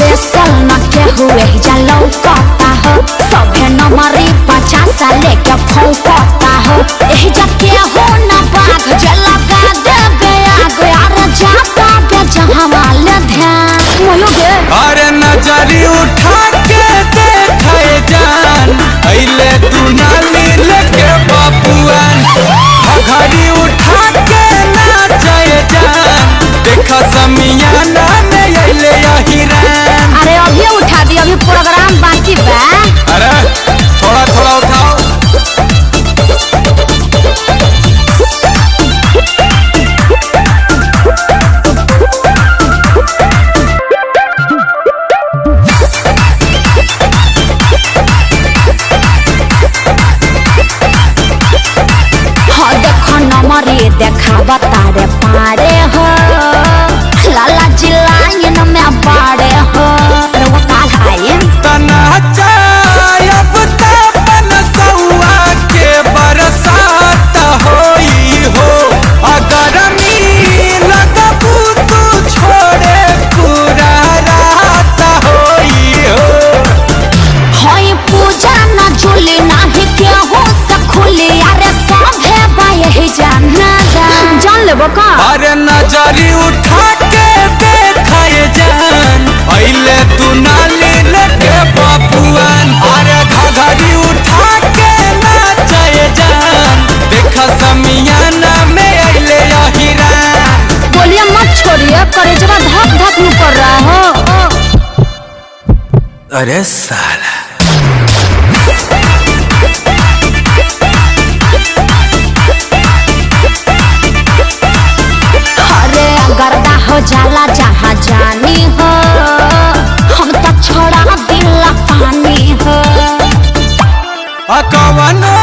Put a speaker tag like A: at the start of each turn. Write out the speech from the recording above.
A: Special न के हुए जालो कहता हो सभे नंबरी 50 लेके फौकता हो एही जाके हो न बाघ जे लगा देबे आग यार जाता बे जहां वाले ध्यान मोयो गे
B: अरे नजरी उठा के देखे जान अइले तू नाली लेके बापुआन घड़ी उठा के नाचे जान देखा समियाना में अइले हिरान।
A: अरे अभी उठा दी अभी प्रोग्राम बाकी बा।
B: अरे थोड़ा थोड़ा उठाओ
A: नमरी देखा बतारे पारे हो लाला जी लाइन में बाड़े हो वो काल आए
B: तना चायब तपन सौआ के बरसात होई हो अगर मी लगबू तू छोड़े पूरा रात होई हो
A: होई पूजा न झूली नाही के हो सखुली अरे सभे बाये जाना जान लेबो का
B: अरे नजरी उठा के देखाए जान अइले तू नाली लेके बापुआन अरे घड़ी उठा के नाचे जान देखा समियाना में अइले हिरान।
A: बोलिए मत छोड़िए करेजवा धक धक में कर रहा हो।
B: अरे साला
A: गर्दा हो जाला जहाँ जानी हो हम तो छोड़ा दिल पानी हो
B: कवनो